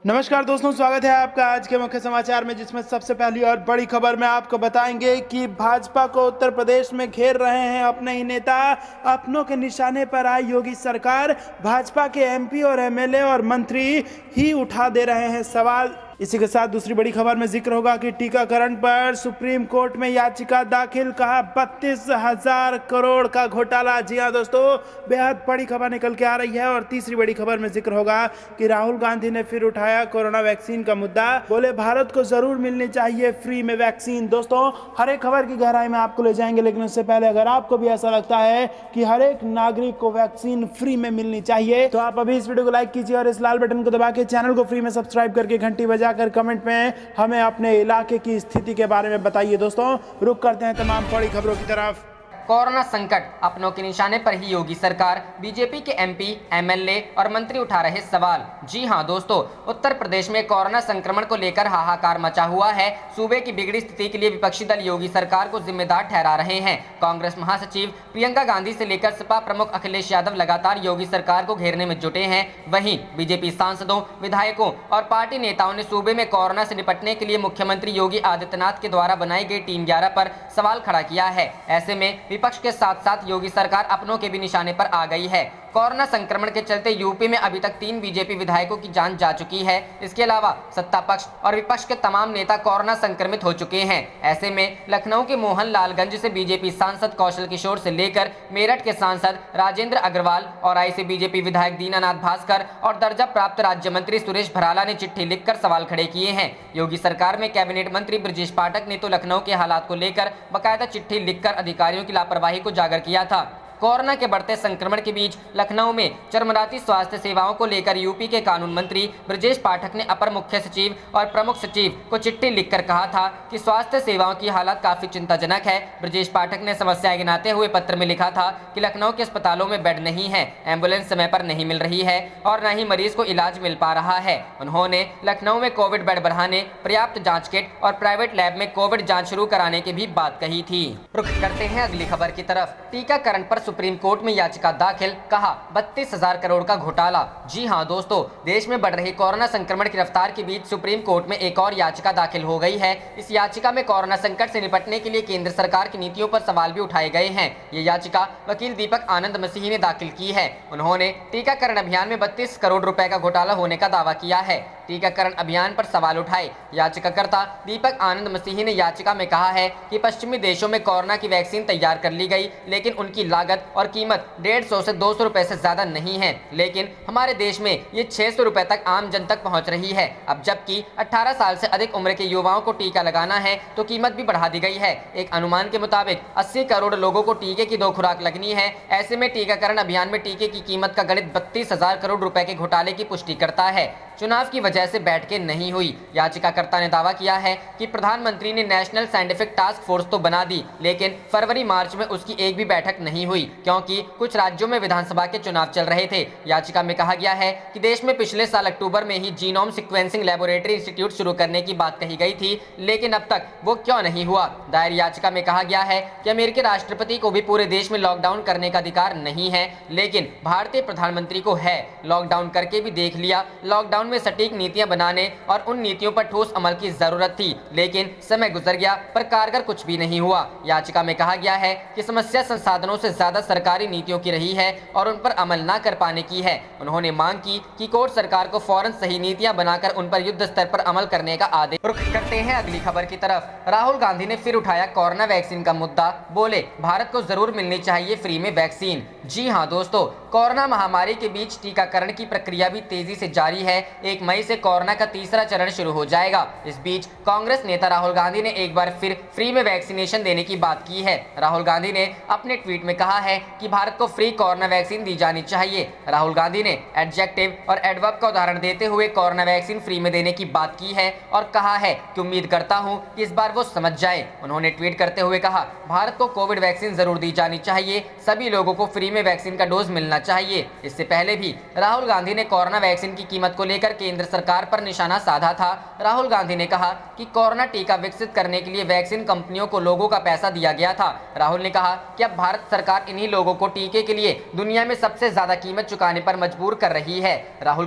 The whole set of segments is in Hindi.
नमस्कार दोस्तों, स्वागत है आपका आज के मुख्य समाचार में, जिसमें सबसे पहली और बड़ी खबर में आपको बताएंगे कि भाजपा को उत्तर प्रदेश में घेर रहे हैं अपने ही नेता। अपनों के निशाने पर आई योगी सरकार। भाजपा के एमपी और एमएलए और मंत्री ही उठा दे रहे हैं सवाल। इसी के साथ दूसरी बड़ी खबर में जिक्र होगा कि टीकाकरण पर सुप्रीम कोर्ट में याचिका दाखिल। कहा 32,000 करोड़ का घोटाला। जी हां दोस्तों, बेहद बड़ी खबर निकल के आ रही है। और तीसरी बड़ी खबर में जिक्र होगा कि राहुल गांधी ने फिर उठाया कोरोना वैक्सीन का मुद्दा। बोले भारत को जरूर मिलनी चाहिए फ्री में वैक्सीन। दोस्तों, हर एक खबर की गहराई में आपको ले जाएंगे, लेकिन उससे पहले अगर आपको भी ऐसा लगता है कि हर एक नागरिक को वैक्सीन फ्री में मिलनी चाहिए, तो आप अभी इस वीडियो को लाइक कीजिए और इस लाल बटन को दबा के चैनल को फ्री में सब्सक्राइब करके घंटी जाकर कमेंट में हमें अपने इलाके की स्थिति के बारे में बताइए। दोस्तों, रुक करते हैं तमाम बड़ी खबरों की तरफ। कोरोना संकट अपनों के निशाने पर ही योगी सरकार, बीजेपी के एमपी, एमएलए और मंत्री उठा रहे सवाल। जी हां दोस्तों, उत्तर प्रदेश में कोरोना संक्रमण को लेकर हाहाकार मचा हुआ है। सूबे की बिगड़ी स्थिति के लिए विपक्षी दल योगी सरकार को जिम्मेदार ठहरा रहे हैं। कांग्रेस महासचिव प्रियंका गांधी से लेकर सपा प्रमुख अखिलेश यादव लगातार योगी सरकार को घेरने में जुटे हैं। वहीं बीजेपी सांसदों, विधायकों और पार्टी नेताओं ने सूबे में कोरोना से निपटने के लिए मुख्यमंत्री योगी आदित्यनाथ के द्वारा बनाई गई टीम 11 पर सवाल खड़ा किया है। ऐसे में विपक्ष के साथ साथ योगी सरकार अपनों के भी निशाने पर आ गई है। कोरोना संक्रमण के चलते यूपी में अभी तक 3 बीजेपी विधायकों की जान जा चुकी है। इसके अलावा सत्ता पक्ष और विपक्ष के तमाम नेता कोरोना संक्रमित हो चुके हैं। ऐसे में लखनऊ के मोहन लालगंज से बीजेपी सांसद कौशल किशोर से लेकर मेरठ के सांसद राजेंद्र अग्रवाल और आई से बीजेपी विधायक दीनानाथ भास्कर और दर्जा प्राप्त राज्य मंत्री सुरेश भराला ने चिट्ठी लिखकर सवाल खड़े किए हैं। योगी सरकार में कैबिनेट मंत्री ब्रजेश पाठक ने तो लखनऊ के हालात को लेकर बाकायदा चिट्ठी लिखकर अधिकारियों की लापरवाही को उजागर किया था। कोरोना के बढ़ते संक्रमण के बीच लखनऊ में चरमराती स्वास्थ्य सेवाओं को लेकर यूपी के कानून मंत्री ब्रजेश पाठक ने अपर मुख्य सचिव और प्रमुख सचिव को चिट्ठी लिखकर कहा था कि स्वास्थ्य सेवाओं की हालत काफी चिंताजनक है। ब्रजेश पाठक ने समस्याएं गिनाते हुए पत्र में लिखा था कि लखनऊ के अस्पतालों में बेड नहीं है, एम्बुलेंस समय पर नहीं मिल रही है और न ही मरीज को इलाज मिल पा रहा है। उन्होंने लखनऊ में कोविड बेड बढ़ाने, पर्याप्त जाँच किट और प्राइवेट लैब में कोविड जाँच शुरू कराने की भी बात कही थी। रुख करते हैं अगली खबर की तरफ। टीकाकरण पर सुप्रीम कोर्ट में याचिका दाखिल। कहा 32,000 करोड़ का घोटाला। जी हां दोस्तों, देश में बढ़ रही कोरोना संक्रमण की रफ्तार के बीच सुप्रीम कोर्ट में एक और याचिका दाखिल हो गई है। इस याचिका में कोरोना संकट से निपटने के लिए केंद्र सरकार की नीतियों पर सवाल भी उठाए गए हैं। ये याचिका वकील दीपक आनंद मसीह ने दाखिल की है। उन्होंने टीकाकरण अभियान में 32 करोड़ रुपए का घोटाला होने का दावा किया है। टीकाकरण अभियान पर सवाल उठाए याचिकाकर्ता दीपक आनंद मसीह ने याचिका में कहा है कि पश्चिमी देशों में कोरोना की वैक्सीन तैयार कर ली गई, लेकिन उनकी लागत और कीमत 150 से 200 रुपए से ज्यादा नहीं है, लेकिन हमारे देश में ये 600 रुपए तक आम जन तक पहुंच रही है। अब जबकि 18 साल से अधिक उम्र के युवाओं को टीका लगाना है तो कीमत भी बढ़ा दी गई है। एक अनुमान के मुताबिक 80 करोड़ लोगों को टीके की 2 खुराक लगनी है। ऐसे में टीकाकरण अभियान में टीके की कीमत का गणित 32,000 करोड़ रुपए के घोटाले की पुष्टि करता है। चुनाव की वजह से बैठ के नहीं हुई। याचिकाकर्ता ने दावा किया है कि प्रधानमंत्री ने नेशनल साइंटिफिक टास्क फोर्स तो बना दी, लेकिन फरवरी मार्च में उसकी एक भी बैठक नहीं हुई, क्योंकि कुछ राज्यों में विधानसभा के चुनाव चल रहे थे। याचिका में कहा गया है कि देश में पिछले साल अक्टूबर में ही जीनोम सीक्वेंसिंग लैबोरेटरी इंस्टीट्यूट शुरू करने की बात कही गई थी, लेकिन अब तक वो क्यों नहीं हुआ। दायर याचिका में कहा गया है कि अमेरिकी राष्ट्रपति को भी पूरे देश में लॉकडाउन करने का अधिकार नहीं है, लेकिन भारतीय प्रधानमंत्री को है। लॉकडाउन करके भी देख लिया। लॉकडाउन में सटीक नीतियां बनाने और उन नीतियों पर ठोस अमल की जरूरत थी, लेकिन समय गुजर गया पर कारगर कुछ भी नहीं हुआ। याचिका में कहा गया है कि समस्या संसाधनों से ज्यादा सरकारी नीतियों की रही है और उन पर अमल न कर पाने की है। उन्होंने मांग की कि कोर्ट सरकार को फौरन सही नीतियां बनाकर उन पर युद्ध स्तर पर अमल करने का आदेश। रुख करते हैं अगली खबर की तरफ। राहुल गांधी ने फिर उठाया कोरोना वैक्सीन का मुद्दा। बोले भारत को जरूर मिलनी चाहिए फ्री में वैक्सीन। जी हाँ दोस्तों, कोरोना महामारी के बीच टीकाकरण की प्रक्रिया भी तेजी से जारी है। 1 मई से कोरोना का तीसरा चरण शुरू हो जाएगा। इस बीच कांग्रेस नेता राहुल गांधी ने एक बार फिर फ्री में वैक्सीनेशन देने की बात की है। राहुल गांधी ने अपने ट्वीट में कहा है कि भारत को फ्री कोरोना वैक्सीन दी जानी चाहिए। राहुल गांधी ने एडजेक्टिव और एडवर्ब का उदाहरण देते हुए कोरोना वैक्सीन फ्री में देने की बात की है और कहा है कि उम्मीद करता हूं कि इस बार वो समझ जाए। उन्होंने ट्वीट करते हुए कहा, भारत को कोविड वैक्सीन जरूर दी जानी चाहिए, सभी लोगों को फ्री में वैक्सीन का डोज मिलना चाहिए। इससे पहले भी राहुल गांधी ने कोरोना वैक्सीन की कीमत को लेकर केंद्र सरकार सरकार पर निशाना साधा था। राहुल गांधी ने कहा कि कोरोना टीका विकसित करने के लिए वैक्सीन कंपनियों को लोगों का पैसा दिया गया था। राहुल ने कहा कि अब भारत सरकार इन्हीं लोगों को टीके के लिए दुनिया में सबसे ज्यादा कीमत चुकाने पर मजबूर कर रही है। राहुल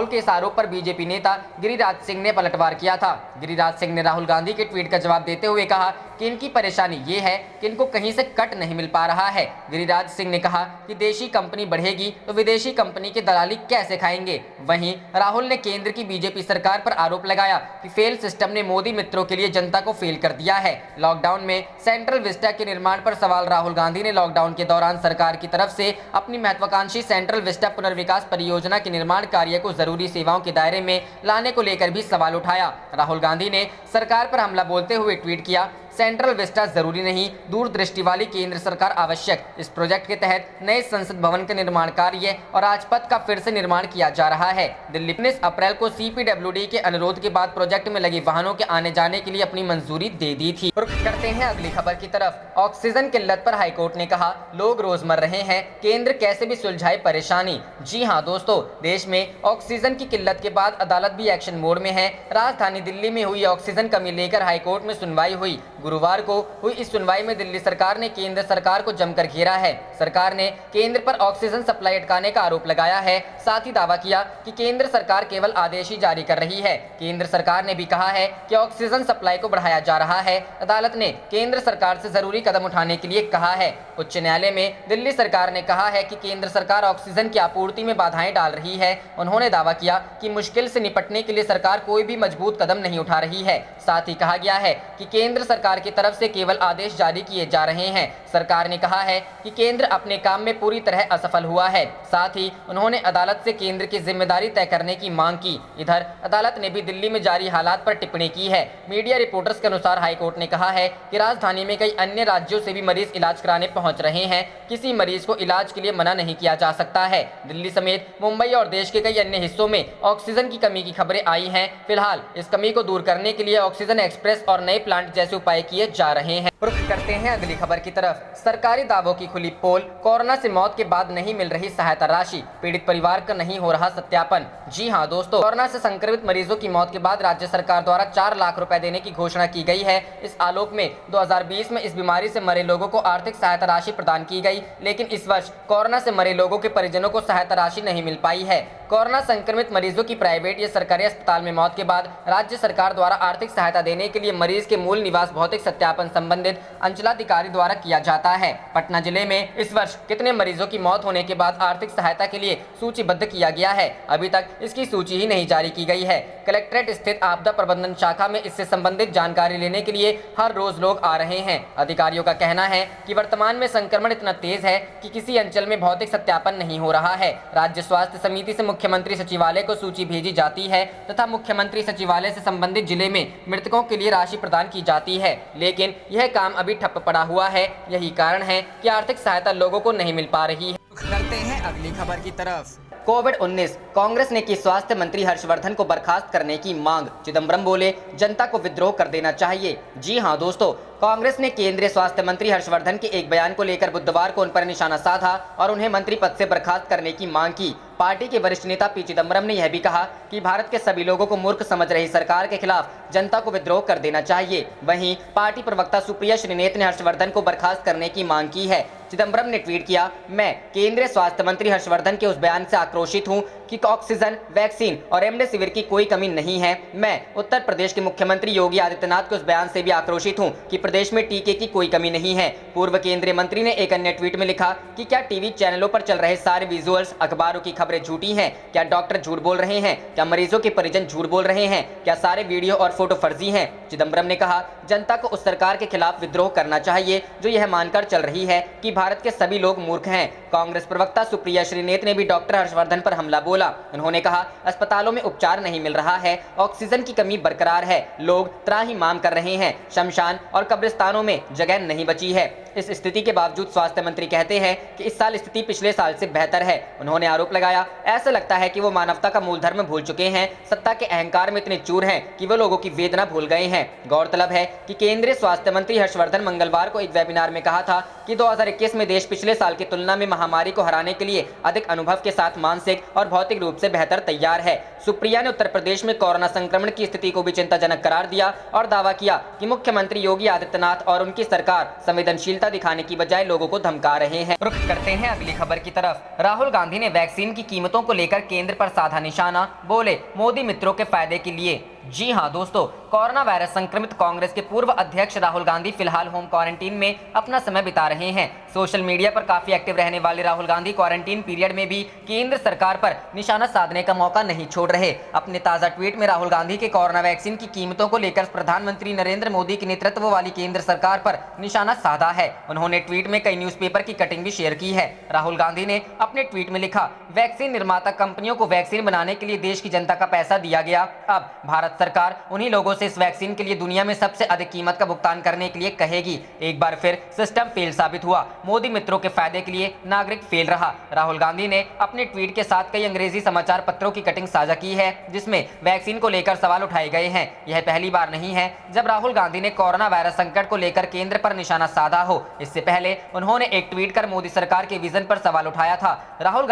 के इस आरोप पर बीजेपी नेता गिरिराज सिंह ने पलटवार किया था। गिरिराज सिंह ने राहुल गांधी के ट्वीट का जवाब देते हुए कहा कि इनकी परेशानी ये है कि इनको कहीं से कट नहीं मिल पा रहा है। गिरिराज सिंह ने कहा कि देशी कंपनी बढ़ेगी तो विदेशी कंपनी की दलाली कैसे खाएंगे। वहीं राहुल ने केंद्र की बीजेपी सरकार पर आरोप लगाया कि फेल सिस्टम ने मोदी मित्रों के लिए जनता को फेल कर दिया है। लॉकडाउन में सेंट्रल विस्टा के निर्माण पर सवाल राहुल गांधी ने लॉकडाउन के दौरान सरकार की तरफ से अपनी महत्वाकांक्षी सेंट्रल विस्टा पुनर्विकास परियोजना के निर्माण कार्य को जरूरी सेवाओं के दायरे में लाने को लेकर भी सवाल उठाया। राहुल गांधी ने सरकार पर हमला बोलते हुए ट्वीट किया, सेंट्रल विस्टा जरूरी नहीं, दूरदृष्टि वाली केंद्र सरकार आवश्यक। इस प्रोजेक्ट के तहत नए संसद भवन का निर्माण कार्य और राजपथ का फिर से निर्माण किया जा रहा है। दिल्ली 19 अप्रैल को CPWD के अनुरोध के बाद प्रोजेक्ट में लगे वाहनों के आने जाने के लिए अपनी मंजूरी दे दी थी। और करते हैं अगली खबर की तरफ। ऑक्सीजन किल्लत पर हाईकोर्ट ने कहा, लोग रोज मर रहे हैं, केंद्र कैसे भी सुलझाए परेशानी। जी हाँ दोस्तों, देश में ऑक्सीजन की किल्लत के बाद अदालत भी एक्शन मोड में है। राजधानी दिल्ली में हुई ऑक्सीजन कमी लेकर हाईकोर्ट में सुनवाई हुई। गुरुवार को हुई इस सुनवाई में दिल्ली सरकार ने केंद्र सरकार को जमकर घेरा है। सरकार ने केंद्र पर ऑक्सीजन सप्लाई अटकाने का आरोप लगाया है। साथ ही दावा किया कि केंद्र सरकार केवल आदेश ही जारी कर रही है। केंद्र सरकार ने भी कहा है कि ऑक्सीजन सप्लाई को बढ़ाया जा रहा है। अदालत ने केंद्र सरकार से जरूरी कदम उठाने के लिए कहा है। उच्च न्यायालय में दिल्ली सरकार ने कहा है कि केंद्र सरकार ऑक्सीजन की आपूर्ति में बाधाएं डाल रही है। उन्होंने दावा किया कि मुश्किल से निपटने के लिए सरकार कोई भी मजबूत कदम नहीं उठा रही है। साथ ही कहा गया है कि केंद्र सरकार की तरफ से केवल आदेश जारी किए जा रहे हैं। सरकार ने कहा है कि केंद्र अपने काम में पूरी तरह असफल हुआ है। साथ ही उन्होंने अदालत से केंद्र की जिम्मेदारी तय करने की मांग की। इधर अदालत ने भी दिल्ली में जारी हालात पर टिप्पणी की है। मीडिया रिपोर्टर्स के अनुसार हाईकोर्ट ने कहा है कि राजधानी में कई अन्य राज्यों से भी मरीज इलाज कराने पहुंच रहे हैं। किसी मरीज को इलाज के लिए मना नहीं किया जा सकता है। दिल्ली समेत मुंबई और देश के कई अन्य हिस्सों में ऑक्सीजन की कमी की खबरें आई हैं। फिलहाल इस कमी को दूर करने के लिए ऑक्सीजन एक्सप्रेस और नए प्लांट जैसे उपाय किए जा रहे हैं। रुख करते हैं अगली खबर की तरफ। सरकारी दावों की खुली पोल, कोरोना से मौत के बाद नहीं मिल रही सहायता राशि, पीड़ित परिवार का नहीं हो रहा सत्यापन। जी हां दोस्तों, कोरोना से संक्रमित मरीजों की मौत के बाद राज्य सरकार द्वारा 4 लाख रुपए देने की घोषणा की गई है। इस आलोक में 2020 में इस बीमारी से मरे लोगों को आर्थिक सहायता राशि प्रदान की गई, लेकिन इस वर्ष कोरोना से मरे लोगों के परिजनों को सहायता राशि नहीं मिल पाई है। कोरोना संक्रमित मरीजों की प्राइवेट या सरकारी अस्पताल में मौत के बाद राज्य सरकार द्वारा आर्थिक सहायता देने के लिए मरीज के मूल निवास भौतिक सत्यापन संबंधित अंचलाधिकारी द्वारा किया जाता है। पटना जिले में इस वर्ष कितने मरीजों की मौत होने के बाद आर्थिक सहायता के लिए सूचीबद्ध किया गया है, अभी तक इसकी सूची ही नहीं जारी की गई है। कलेक्ट्रेट स्थित आपदा प्रबंधन शाखा में इससे संबंधित जानकारी लेने के लिए हर रोज लोग आ रहे हैं। अधिकारियों का कहना है कि वर्तमान में संक्रमण इतना तेज है कि किसी अंचल में भौतिक सत्यापन नहीं हो रहा है। राज्य स्वास्थ्य समिति से मुख्यमंत्री सचिवालय को सूची भेजी जाती है तथा मुख्यमंत्री सचिवालय से संबंधित जिले में मृतकों के लिए राशि प्रदान की जाती है, लेकिन यह काम अभी ठप पड़ा हुआ है। यही कारण है कि आर्थिक सहायता लोगों को नहीं मिल पा रही है। करते हैं अगली खबर की तरफ। कोविड-19, कांग्रेस ने की स्वास्थ्य मंत्री हर्षवर्धन को बर्खास्त करने की मांग। चिदंबरम बोले, जनता को विद्रोह कर देना चाहिए। जी हां दोस्तों, कांग्रेस ने केंद्रीय स्वास्थ्य मंत्री हर्षवर्धन के एक बयान को लेकर बुधवार को उन पर निशाना साधा और उन्हें मंत्री पद से बर्खास्त करने की मांग की। पार्टी के वरिष्ठ नेता पी चिदंबरम ने यह भी कहा कि भारत के सभी लोगों को मूर्ख समझ रही सरकार के खिलाफ जनता को विद्रोह कर देना चाहिए। वहीं पार्टी प्रवक्ता सुप्रिया श्रीनेत ने हर्षवर्धन को बर्खास्त करने की मांग की है। चिदंबरम ने ट्वीट किया, मैं केंद्रीय स्वास्थ्य मंत्री हर्षवर्धन के उस बयान से आक्रोशित हूं कि ऑक्सीजन, वैक्सीन और रेमडेसिविर की कोई कमी नहीं है। मैं उत्तर प्रदेश के मुख्यमंत्री योगी आदित्यनाथ के उस बयान से भी आक्रोशित हूं कि प्रदेश में टीके की कोई कमी नहीं है। पूर्व केंद्रीय मंत्री ने एक अन्य ट्वीट में लिखा कि क्या टीवी चैनलों पर चल रहे सारे विजुअल्स, अखबारों की खबरें झूठी हैं? क्या डॉक्टर झूठ बोल रहे हैं? क्या मरीजों के परिजन झूठ बोल रहे हैं? क्या सारे वीडियो और फोटो फर्जी हैं? चिदंबरम ने कहा, जनता को उस सरकार के खिलाफ विद्रोह करना चाहिए जो यह मानकर चल रही है कि भारत के सभी लोग मूर्ख हैं। कांग्रेस प्रवक्ता सुप्रिया श्रीनेत ने भी डॉक्टर हर्षवर्धन पर हमला बोला। उन्होंने कहा, अस्पतालों में उपचार नहीं मिल रहा है, ऑक्सीजन की कमी बरकरार है, लोग त्राहिमाम कर रहे हैं, शमशान और कब्रिस्तानों में जगह नहीं बची है। इस स्थिति के बावजूद स्वास्थ्य मंत्री कहते हैं कि इस साल स्थिति पिछले साल से बेहतर है। उन्होंने आरोप लगाया, ऐसा लगता है कि वो मानवता का मूल धर्म भूल चुके हैं, सत्ता के अहंकार में इतने चूर हैं कि वो लोगों की वेदना भूल गए हैं। गौरतलब है कि केंद्रीय स्वास्थ्य मंत्री हर्षवर्धन मंगलवार को एक वेबिनार में कहा था कि 2021 में देश पिछले साल की तुलना में महामारी को हराने के लिए अधिक अनुभव के साथ मानसिक और भौतिक रूप से बेहतर तैयार है। सुप्रिया ने उत्तर प्रदेश में कोरोना संक्रमण की स्थिति को भी चिंताजनक करार दिया और दावा किया कि मुख्यमंत्री योगी आदित्यनाथ और उनकी सरकार संवेदनशीलता दिखाने की बजाय लोगों को धमका रहे हैं। रुख करते हैं अगली खबर की तरफ। राहुल गांधी ने वैक्सीन की कीमतों को लेकर केंद्र पर साधा निशाना, बोले मोदी मित्रों के फायदे के लिए। जी हां दोस्तों, कोरोना वायरस संक्रमित कांग्रेस के पूर्व अध्यक्ष राहुल गांधी फिलहाल होम क्वारंटीन में अपना समय बिता रहे हैं। सोशल मीडिया पर काफी एक्टिव रहने वाले राहुल गांधी क्वारंटीन पीरियड में भी केंद्र सरकार पर निशाना साधने का मौका नहीं छोड़ रहे। अपने ताजा ट्वीट में राहुल गांधी के कोरोना वैक्सीन की कीमतों को लेकर प्रधानमंत्री नरेंद्र मोदी के नेतृत्व वाली केंद्र सरकार पर निशाना साधा है। उन्होंने ट्वीट में कई न्यूज़पेपर की कटिंग भी शेयर की है। राहुल गांधी ने अपने ट्वीट में लिखा, वैक्सीन निर्माता कंपनियों को वैक्सीन बनाने के लिए देश की जनता का पैसा दिया गया। अब भारत सरकार उन्हीं लोगों से इस वैक्सीन के लिए दुनिया में सबसे अधिक कीमत का भुगतान करने के लिए कहेगी। एक बार फिर सिस्टम फेल साबित हुआ। मोदी मित्रों के फायदे के लिए नागरिक फेल रहा। राहुल गांधी ने अपने ट्वीट के साथ कई अंग्रेजी समाचार पत्रों की कटिंग साझा की है जिसमें वैक्सीन को लेकर सवाल उठाए गए हैं। यह पहली बार नहीं है जब राहुल गांधी ने कोरोना वायरस संकट को लेकर केंद्र पर निशाना साधा हो। इससे पहले उन्होंने एक ट्वीट कर मोदी सरकार के विजन पर सवाल उठाया था। राहुल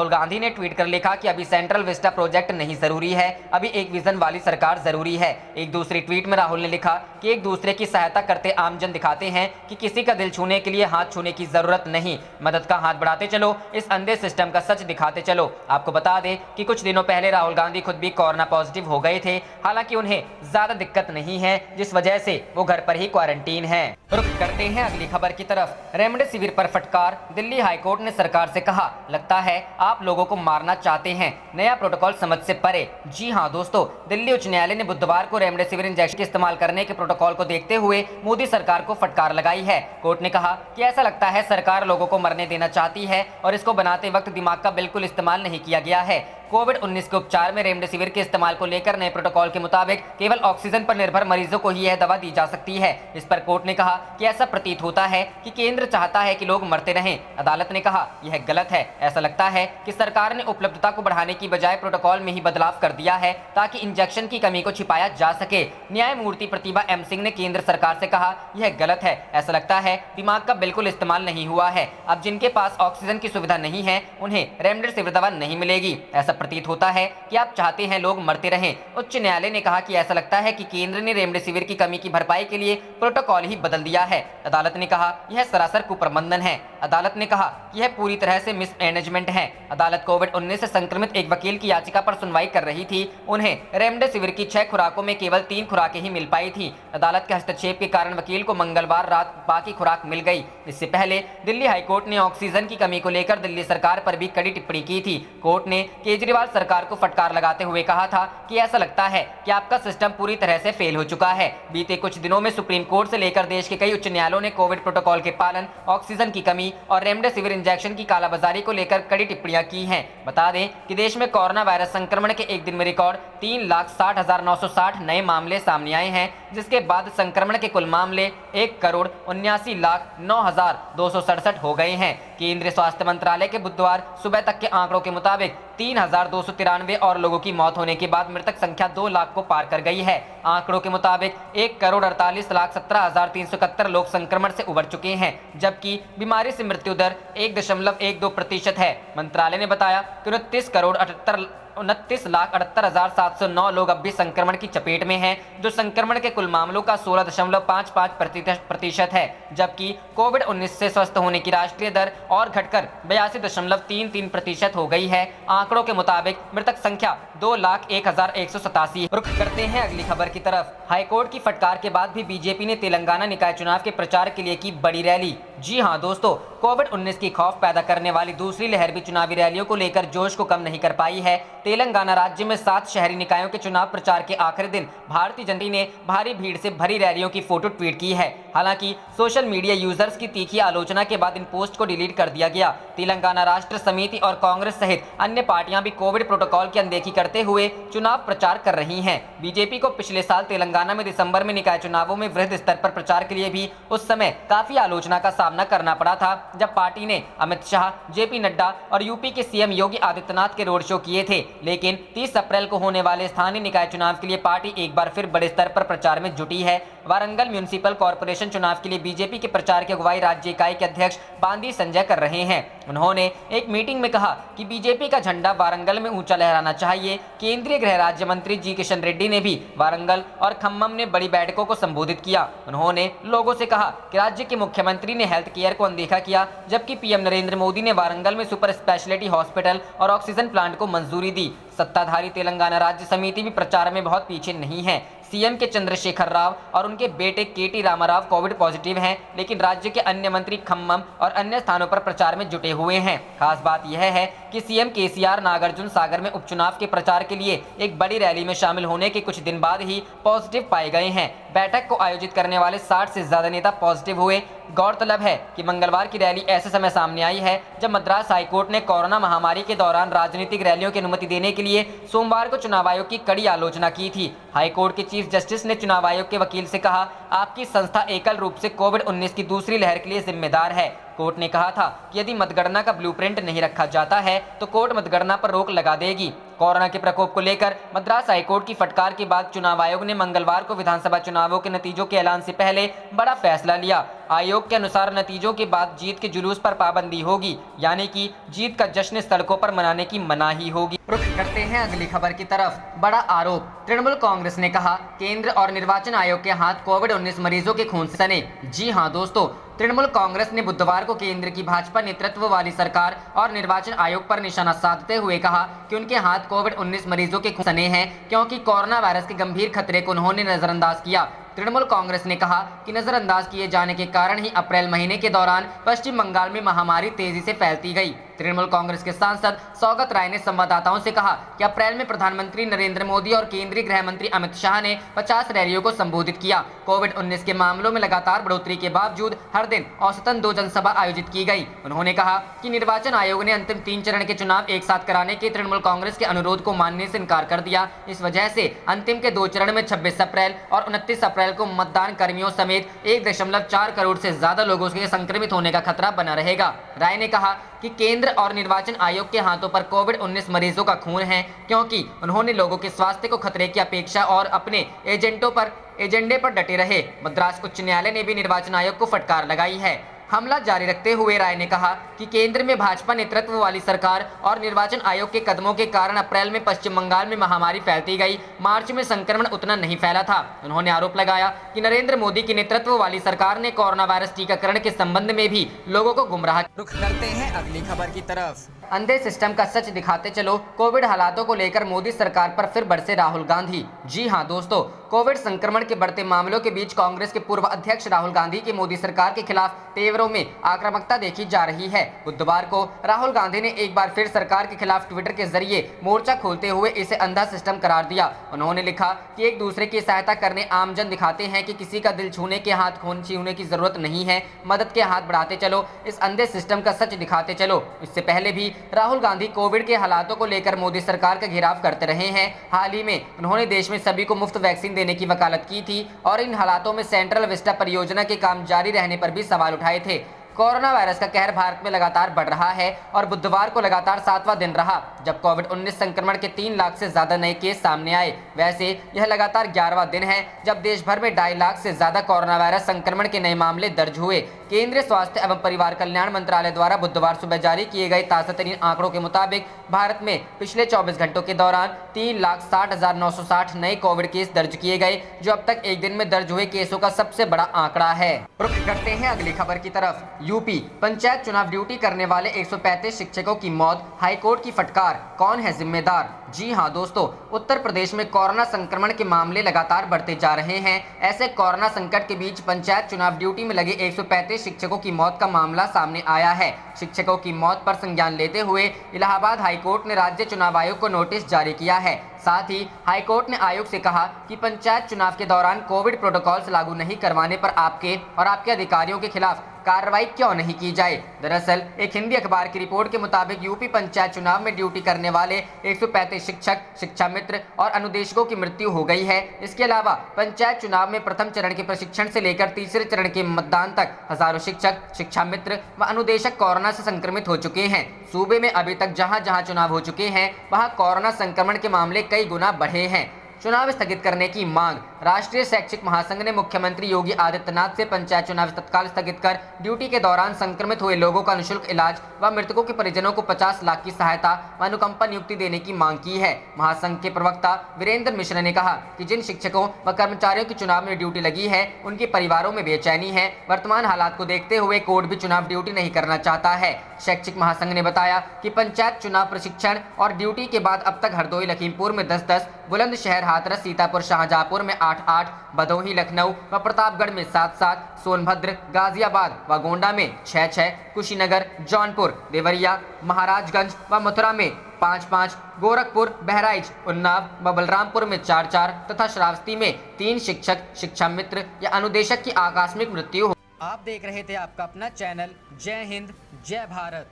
गांधी ने ट्वीट कर लिखा कि अभी सेंट्रल विस्टा प्रोजेक्ट नहीं जरूरी है, अभी एक विजन वाली सरकार जरूरी है। एक दूसरी ट्वीट में राहुल ने लिखा कि एक दूसरे की सहायता करते आमजन दिखाते हैं कि किसी का दिल छूने के लिए हाथ छूने की जरूरत नहीं, मदद का हाथ बढ़ाते चलो, इस अंधे सिस्टम का सच दिखाते चलो। आपको बता दें कि कुछ दिनों पहले राहुल गांधी खुद भी कोरोना पॉजिटिव हो गए थे। हालांकि उन्हें ज्यादा दिक्कत नहीं है जिस वजह से वो घर पर ही क्वारंटीन हैं। रुख करते हैं अगली खबर की तरफ। रेमडेसिविर पर फटकार, दिल्ली हाईकोर्ट ने सरकार से कहा, लगता है आप लोगों को मारना चाहते हैं, नया प्रोटोकॉल समझ से परे। जी हां दोस्तों, दिल्ली उच्च न्यायालय ने बुधवार को रेमडेसिविर इंजेक्शन के इस्तेमाल करने के प्रोटोकॉल को देखते हुए मोदी सरकार को फटकार लगाई है। कोर्ट ने कहा कि ऐसा लगता है सरकार लोगों को मरने देना चाहती है और इसको बनाते वक्त दिमाग का बिल्कुल इस्तेमाल नहीं किया गया है। कोविड-19 के उपचार में रेमडेसिविर के इस्तेमाल को लेकर नए प्रोटोकॉल के मुताबिक केवल ऑक्सीजन पर निर्भर मरीजों को ही यह दवा दी जा सकती है। इस पर कोर्ट ने कहा कि ऐसा प्रतीत होता है कि केंद्र चाहता है कि लोग मरते रहें। अदालत ने कहा यह गलत है। ऐसा लगता है कि सरकार ने उपलब्धता को बढ़ाने की बजाय प्रोटोकॉल में ही बदलाव कर दिया है ताकि इंजेक्शन की कमी को छिपाया जा सके। न्यायमूर्ति प्रतिभा एम सिंह ने केंद्र सरकार से कहा यह गलत है, ऐसा लगता है दिमाग का बिल्कुल इस्तेमाल नहीं हुआ है। अब जिनके पास ऑक्सीजन की सुविधा नहीं है उन्हें रेमडेसिविर दवा नहीं मिलेगी। ऐसा प्रतीत होता है कि आप चाहते हैं लोग मरते रहें। उच्च न्यायालय ने कहा कि ऐसा लगता है कि केंद्र ने रेमडेसिविर की कमी की भरपाई के लिए प्रोटोकॉल ही बदल दिया है। अदालत ने कहा यह सरासर कुप्रबंधन है। अदालत ने कहा यह पूरी तरह से मिसमैनेजमेंट है। अदालत कोविड-19 से संक्रमित एक वकील की याचिका पर सुनवाई कर रही थी। उन्हें रेमडेसिविर की 6 खुराकों में केवल 3 खुराकें ही मिल पाई थी। अदालत के हस्तक्षेप के कारण वकील को मंगलवार रात बाकी खुराक मिल गई। इससे पहले दिल्ली हाईकोर्ट ने ऑक्सीजन की कमी को लेकर दिल्ली सरकार पर भी कड़ी टिप्पणी की थी। कोर्ट ने केजरीवाल सरकार को फटकार लगाते हुए कहा था कि ऐसा लगता है कि आपका सिस्टम पूरी तरह से फेल हो चुका है। बीते कुछ दिनों में सुप्रीम कोर्ट से लेकर देश के कई उच्च न्यायालयों ने कोविड प्रोटोकॉल के पालन, ऑक्सीजन की कमी और रेमडेसिविर इंजेक्शन की कालाबाजारी को लेकर कड़ी टिप्पणियां की हैं। बता दें कि देश में कोरोना वायरस संक्रमण के एक दिन में रिकॉर्ड 3,60,960 नए मामले सामने आए हैं, जिसके बाद संक्रमण के कुल मामले 1,79,09,267 हो गए हैं। केंद्रीय स्वास्थ्य मंत्रालय के बुधवार सुबह तक के आंकड़ों के मुताबिक 3,293 और लोगों की मौत होने के बाद मृतक संख्या 2 लाख को पार कर गई है। आंकड़ों के मुताबिक 1,48,17,371 लोग संक्रमण से उबर चुके हैं, जबकि बीमारी से मृत्यु दर 1.12% है। मंत्रालय ने बताया कि 29,68,709 लोग अब भी संक्रमण की चपेट में हैं, जो संक्रमण के कुल मामलों का 16.55% है, जबकि कोविड-19 से स्वस्थ होने की राष्ट्रीय दर और घटकर 82.33% हो गई है। आंकड़ों के मुताबिक मृतक संख्या 2,01,187। रुख करते हैं अगली खबर की तरफ। हाईकोर्ट की फटकार के बाद भी बीजेपी ने तेलंगाना निकाय चुनाव के प्रचार के लिए की बड़ी रैली। जी हां दोस्तों, कोविड-19 की खौफ पैदा करने वाली दूसरी लहर भी चुनावी रैलियों को लेकर जोश को कम नहीं कर पाई है। तेलंगाना राज्य में 7 शहरी निकायों के चुनाव प्रचार के आखिरी दिन भारतीय जनता पार्टी ने भारी भीड़ से भरी रैलियों की फोटो ट्वीट की है। हालांकि सोशल मीडिया यूजर्स की तीखी आलोचना के बाद इन पोस्ट को डिलीट कर दिया गया। तेलंगाना राष्ट्र समिति और कांग्रेस सहित अन्य पार्टियां भी कोविड प्रोटोकॉल की अनदेखी करते हुए चुनाव प्रचार कर रही हैं। बीजेपी को पिछले साल तेलंगाना में दिसंबर में निकाय चुनावों में वृहद स्तर पर प्रचार के लिए भी उस समय काफी आलोचना का सामना सामना करना पड़ा था जब पार्टी ने अमित शाह, जेपी नड्डा और यूपी के सीएम योगी आदित्यनाथ के रोड शो किए थे। लेकिन 30 अप्रैल को होने वाले स्थानीय निकाय चुनाव के लिए पार्टी एक बार फिर बड़े स्तर पर प्रचार में जुटी है। वारंगल म्यूनिसिपल कॉर्पोरेशन चुनाव के लिए बीजेपी के प्रचार की अगुवाई राज्य इकाई के अध्यक्ष बांदी संजय कर रहे हैं। उन्होंने एक मीटिंग में कहा कि बीजेपी का झंडा वारंगल में ऊंचा लहराना चाहिए। केंद्रीय गृह राज्य मंत्री जी किशन रेड्डी ने भी वारंगल और खम्मम में बड़ी बैठकों को संबोधित किया। उन्होंने लोगों से कहा कि राज्य के मुख्यमंत्री ने हेल्थ केयर को अनदेखा किया, जबकि पीएम नरेंद्र मोदी ने वारंगल में सुपर स्पेशलिटी हॉस्पिटल और ऑक्सीजन प्लांट को मंजूरी दी। सत्ताधारी तेलंगाना राज्य समिति भी प्रचार में बहुत पीछे नहीं है। सीएम के चंद्रशेखर राव और उनके बेटे केटी रामाराव कोविड पॉजिटिव हैं, लेकिन राज्य के अन्य मंत्री खम्मम और अन्य स्थानों पर प्रचार में जुटे हुए हैं। खास बात यह है कि सीएम केसीआर नागार्जुन सागर में उपचुनाव के प्रचार के लिए एक बड़ी रैली में शामिल होने के कुछ दिन बाद ही पॉजिटिव पाए गए हैं। बैठक को आयोजित करने वाले 60 से ज्यादा नेता पॉजिटिव हुए। गौरतलब है कि मंगलवार की रैली ऐसे समय सामने आई है जब मद्रास हाईकोर्ट ने कोरोना महामारी के दौरान राजनीतिक रैलियों की अनुमति देने के लिए सोमवार को चुनाव आयोग की कड़ी आलोचना की थी। हाईकोर्ट के चीफ जस्टिस ने चुनाव आयोग के वकील से कहा, आपकी संस्था एकल रूप से कोविड-19 की दूसरी लहर के लिए जिम्मेदार है। कोर्ट ने कहा था कि यदि मतगणना का ब्लूप्रिंट नहीं रखा जाता है तो कोर्ट मतगणना पर रोक लगा देगी। कोरोना के प्रकोप को लेकर मद्रास हाईकोर्ट की फटकार के बाद चुनाव आयोग ने मंगलवार को विधानसभा चुनावों के नतीजों के ऐलान से पहले बड़ा फैसला लिया। आयोग के अनुसार नतीजों के बाद जीत के जुलूस पर पाबंदी होगी, यानी कि जीत का जश्न सड़कों पर मनाने की मनाही होगी। रुख करते हैं अगली खबर की तरफ। बड़ा आरोप, तृणमूल कांग्रेस ने कहा केंद्र और निर्वाचन आयोग के हाथ कोविड-19 मरीजों के खून से सने। जी हां दोस्तों, तृणमूल कांग्रेस ने बुधवार को केंद्र की भाजपा नेतृत्व वाली सरकार और निर्वाचन आयोग पर निशाना साधते हुए कहा कि उनके हाथ कोविड-19 मरीजों के खून से सने हैं, क्योंकि कोरोना वायरस के गंभीर खतरे को उन्होंने नजरअंदाज किया। तृणमूल कांग्रेस ने कहा कि नजरअंदाज किए जाने के कारण ही अप्रैल महीने के दौरान पश्चिम बंगाल में महामारी तेजी से फैलती गई। तृणमूल कांग्रेस के सांसद सौगत राय ने संवाददाताओं से कहा कि अप्रैल में प्रधानमंत्री नरेंद्र मोदी और केंद्रीय गृह मंत्री अमित शाह ने 50 रैलियों को संबोधित किया। कोविड-19 के मामलों में लगातार बढ़ोतरी के बावजूद हर दिन औसतन 2 जनसभा आयोजित की गई। उन्होंने कहा कि निर्वाचन आयोग ने अंतिम 3 चरण के चुनाव एक साथ कराने के तृणमूल कांग्रेस के अनुरोध को मानने से इनकार कर दिया। इस वजह से अंतिम के 2 चरण में 26 अप्रैल और 29 अप्रैल को मतदान कर्मियों समेत 1.4 करोड़ से ज्यादा लोगों के संक्रमित होने का खतरा बना रहेगा। राय ने कहा कि केंद्र और निर्वाचन आयोग के हाथों पर कोविड-19 मरीजों का खून है, क्योंकि उन्होंने लोगों के स्वास्थ्य को खतरे की अपेक्षा और अपने एजेंडे पर डटे रहे। मद्रास उच्च न्यायालय ने भी निर्वाचन आयोग को फटकार लगाई है। हमला जारी रखते हुए राय ने कहा कि केंद्र में भाजपा नेतृत्व वाली सरकार और निर्वाचन आयोग के कदमों के कारण अप्रैल में पश्चिम बंगाल में महामारी फैलती गई। मार्च में संक्रमण उतना नहीं फैला था। उन्होंने आरोप लगाया कि नरेंद्र मोदी की नेतृत्व वाली सरकार ने कोरोना वायरस टीकाकरण के संबंध में भी लोगों को गुमराह। रुख करते हैं अगली खबर की तरफ। अंधे सिस्टम का सच दिखाते चलो, कोविड हालातों को लेकर मोदी सरकार पर फिर बरसे राहुल गांधी। जी हां दोस्तों, कोविड संक्रमण के बढ़ते मामलों के बीच कांग्रेस के पूर्व अध्यक्ष राहुल गांधी की मोदी सरकार के खिलाफ तेवरों में आक्रामकता देखी जा रही है। बुधवार को राहुल गांधी ने एक बार फिर सरकार के खिलाफ ट्विटर के जरिए मोर्चा खोलते हुए इसे अंधा सिस्टम करार दिया। उन्होंने लिखा कि एक दूसरे की सहायता करने आमजन दिखाते हैं कि किसी का दिल छूने के हाथ खून छूने की जरूरत नहीं है, मदद के हाथ बढ़ाते चलो, इस अंधे सिस्टम का सच दिखाते चलो। इससे पहले भी राहुल गांधी कोविड के हालातों को लेकर मोदी सरकार का घेराव करते रहे हैं। हाल ही में उन्होंने देश में सभी को मुफ्त वैक्सीन देने की वकालत की थी और इन हालातों में सेंट्रल विस्टा परियोजना के काम जारी रहने पर भी सवाल उठाए थे। कोरोना वायरस का कहर भारत में लगातार बढ़ रहा है और बुधवार को लगातार 7वां दिन रहा जब कोविड-19 संक्रमण के 3 लाख से ज्यादा नए केस सामने आए। वैसे यह लगातार 11वां दिन है जब देश भर में 2.5 लाख से ज्यादा कोरोना वायरस संक्रमण के नए मामले दर्ज हुए। केंद्रीय स्वास्थ्य एवं परिवार कल्याण मंत्रालय द्वारा बुधवार सुबह जारी किए गए ताजा तरीन आंकड़ों के मुताबिक भारत में पिछले 24 घंटों के दौरान 3,60,960 नए कोविड केस दर्ज किए गए, जो अब तक एक दिन में दर्ज हुए केसों का सबसे बड़ा आंकड़ा है। रुख करते हैं अगली खबर की तरफ। यूपी पंचायत चुनाव ड्यूटी करने वाले 135 शिक्षकों की मौत, हाईकोर्ट की फटकार, कौन है जिम्मेदार? जी हां दोस्तों, उत्तर प्रदेश में कोरोना संक्रमण के मामले लगातार बढ़ते जा रहे हैं। ऐसे कोरोना संकट के बीच पंचायत चुनाव ड्यूटी में लगे 135 शिक्षकों की मौत का मामला सामने आया है। शिक्षकों की मौत पर संज्ञान लेते हुए इलाहाबाद हाईकोर्ट ने राज्य चुनाव आयोग को नोटिस जारी किया है। साथ ही हाईकोर्ट ने आयोग से कहा कि पंचायत चुनाव के दौरान कोविड प्रोटोकॉल्स लागू नहीं करवाने पर आपके और आपके अधिकारियों के खिलाफ कार्रवाई क्यों नहीं की जाए। दरअसल एक हिंदी अखबार की रिपोर्ट के मुताबिक यूपी पंचायत चुनाव में ड्यूटी करने वाले 135 शिक्षक, शिक्षा मित्र और अनुदेशकों की मृत्यु हो गई है। इसके अलावा पंचायत चुनाव में प्रथम चरण के प्रशिक्षण से लेकर तीसरे चरण के मतदान तक हजारों शिक्षक, शिक्षा मित्र व अनुदेशक कोरोना से संक्रमित हो चुके हैं। सूबे में अभी तक जहां-जहां चुनाव हो चुके हैं वहां कोरोना संक्रमण के मामले कई गुना बढ़े हैं। चुनाव स्थगित करने की मांग। राष्ट्रीय शैक्षिक महासंघ ने मुख्यमंत्री योगी आदित्यनाथ से पंचायत चुनाव तत्काल स्थगित कर ड्यूटी के दौरान संक्रमित हुए लोगों का निःशुल्क इलाज व मृतकों के परिजनों को 50 लाख की सहायता व अनुकंपा नियुक्ति देने की मांग की है। महासंघ के प्रवक्ता वीरेंद्र मिश्र ने कहा कि जिन शिक्षकों व कर्मचारियों की चुनाव में ड्यूटी लगी है उनके परिवारों में बेचैनी है। वर्तमान हालात को देखते हुए कोर्ट भी चुनाव ड्यूटी नहीं करना चाहता है। शैक्षिक महासंघ ने बताया कि पंचायत चुनाव प्रशिक्षण और ड्यूटी के बाद अब तक हरदोई लखीमपुर में 10-10, बुलंदशहर, हाथरस, सीतापुर, शाहजहांपुर में 8-8, भदोही, लखनऊ व प्रतापगढ़ में 7-7, सोनभद्र, गाजियाबाद व गोंडा में 6-6, कुशीनगर, जौनपुर, देवरिया, महाराजगंज व मथुरा में 5-5, गोरखपुर, बहराइच, उन्नाव व बलरामपुर में 4-4 तथा श्रावस्ती में 3 शिक्षक, शिक्षा मित्र या अनुदेशक की आकस्मिक मृत्यु हो। आप देख रहे थे आपका अपना चैनल जय हिंद, जय भारत।